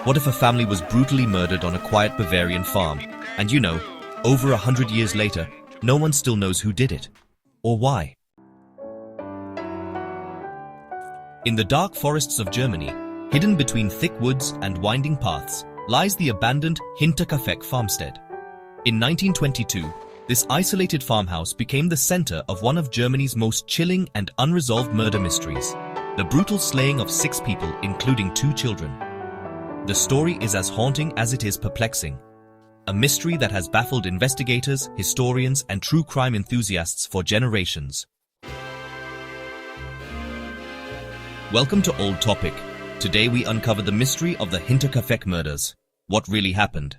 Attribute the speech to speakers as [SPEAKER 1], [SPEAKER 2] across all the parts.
[SPEAKER 1] What if a family was brutally murdered on a quiet Bavarian farm, and over 100 years later, no one still knows who did it, or why? In the dark forests of Germany, hidden between thick woods and winding paths, lies the abandoned Hinterkaifeck farmstead. In 1922, this isolated farmhouse became the center of one of Germany's most chilling and unresolved murder mysteries, the brutal slaying of 6 people, including 2 children. The story is as haunting as it is perplexing, a mystery that has baffled investigators, historians, and true crime enthusiasts for generations. Welcome to Old Topic. Today we uncover the mystery of the Hinterkaifeck murders. What really happened?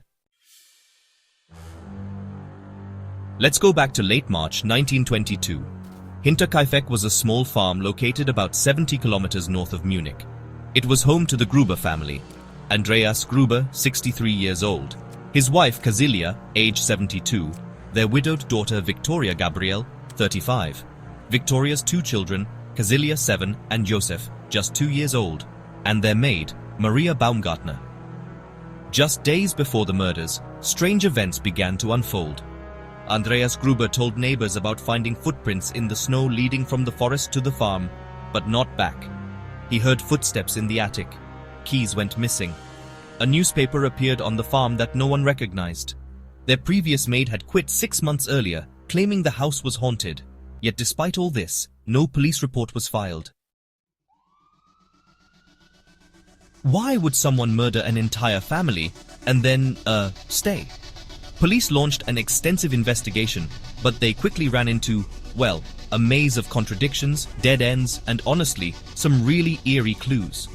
[SPEAKER 1] Let's go back to late March 1922. Hinterkaifeck was a small farm located about 70 kilometers north of Munich. It was home to the Gruber family. Andreas Gruber, 63 years old, his wife Casilia, age 72, their widowed daughter Victoria Gabriel, 35, Victoria's 2 children, Casilia 7 and Joseph, just 2 years old, and their maid, Maria Baumgartner. Just days before the murders, strange events began to unfold. Andreas Gruber told neighbors about finding footprints in the snow leading from the forest to the farm, but not back. He heard footsteps in the attic. Keys went missing. A newspaper appeared on the farm that no one recognized. Their previous maid had quit 6 months earlier, claiming the house was haunted. Yet despite all this, no police report was filed. Why would someone murder an entire family and then, stay? Police launched an extensive investigation, but they quickly ran into, well, a maze of contradictions, dead ends, and honestly, some really eerie clues.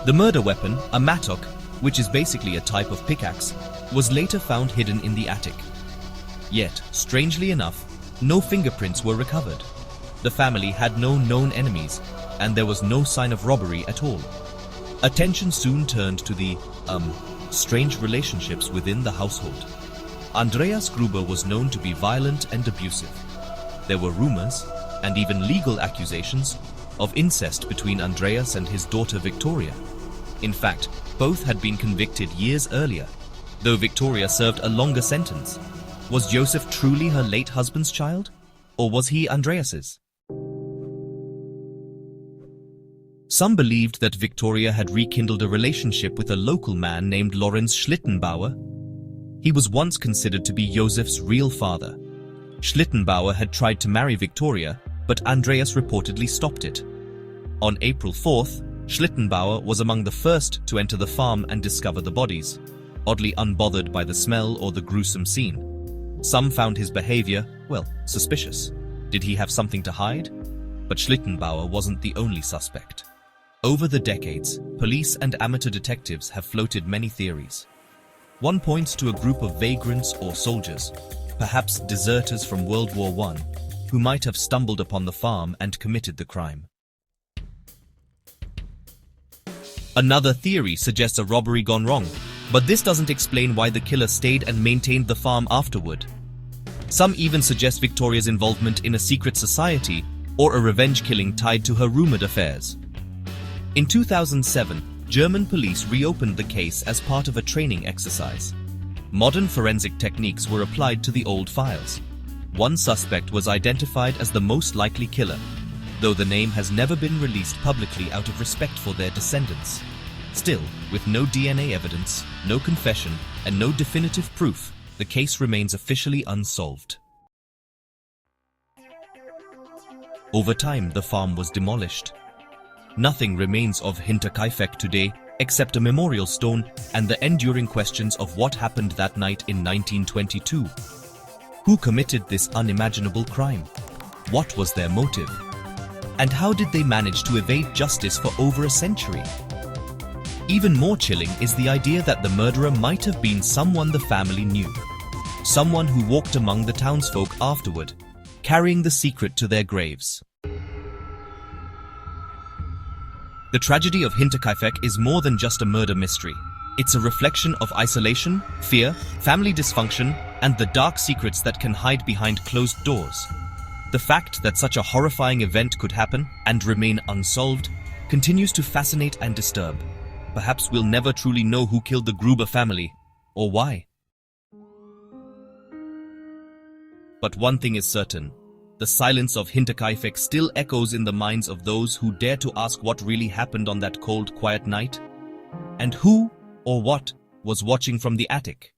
[SPEAKER 1] The murder weapon, a mattock, which is basically a type of pickaxe, was later found hidden in the attic. Yet, strangely enough, no fingerprints were recovered. The family had no known enemies, and there was no sign of robbery at all. Attention soon turned to the, strange relationships within the household. Andreas Gruber was known to be violent and abusive. There were rumors, and even legal accusations, of incest between Andreas and his daughter Victoria. In fact, both had been convicted years earlier, though Victoria served a longer sentence. Was Joseph truly her late husband's child, or was he Andreas's? Some believed that Victoria had rekindled a relationship with a local man named Lorenz Schlittenbauer. He was once considered to be Joseph's real father. Schlittenbauer had tried to marry Victoria, but Andreas reportedly stopped it. On April 4th, Schlittenbauer was among the first to enter the farm and discover the bodies, oddly unbothered by the smell or the gruesome scene. Some found his behavior, suspicious. Did he have something to hide? But Schlittenbauer wasn't the only suspect. Over the decades, police and amateur detectives have floated many theories. One points to a group of vagrants or soldiers, perhaps deserters from World War I, who might have stumbled upon the farm and committed the crime. Another theory suggests a robbery gone wrong, but this doesn't explain why the killer stayed and maintained the farm afterward. Some even suggest Victoria's involvement in a secret society or a revenge killing tied to her rumored affairs. In 2007, German police reopened the case as part of a training exercise. Modern forensic techniques were applied to the old files. One suspect was identified as the most likely killer, though the name has never been released publicly out of respect for their descendants. Still, with no DNA evidence, no confession, and no definitive proof, the case remains officially unsolved. Over time, the farm was demolished. Nothing remains of Hinterkaifeck today except a memorial stone and the enduring questions of what happened that night in 1922. Who committed this unimaginable crime? What was their motive? And how did they manage to evade justice for over a century? Even more chilling is the idea that the murderer might have been someone the family knew. Someone who walked among the townsfolk afterward, carrying the secret to their graves. The tragedy of Hinterkaifeck is more than just a murder mystery. It's a reflection of isolation, fear, family dysfunction, and the dark secrets that can hide behind closed doors. The fact that such a horrifying event could happen and remain unsolved continues to fascinate and disturb. perhaps we'll never truly know who killed the Gruber family, or why. But one thing is certain. The silence of Hinterkaifeck still echoes in the minds of those who dare to ask what really happened on that cold, quiet night. And who, or what, was watching from the attic?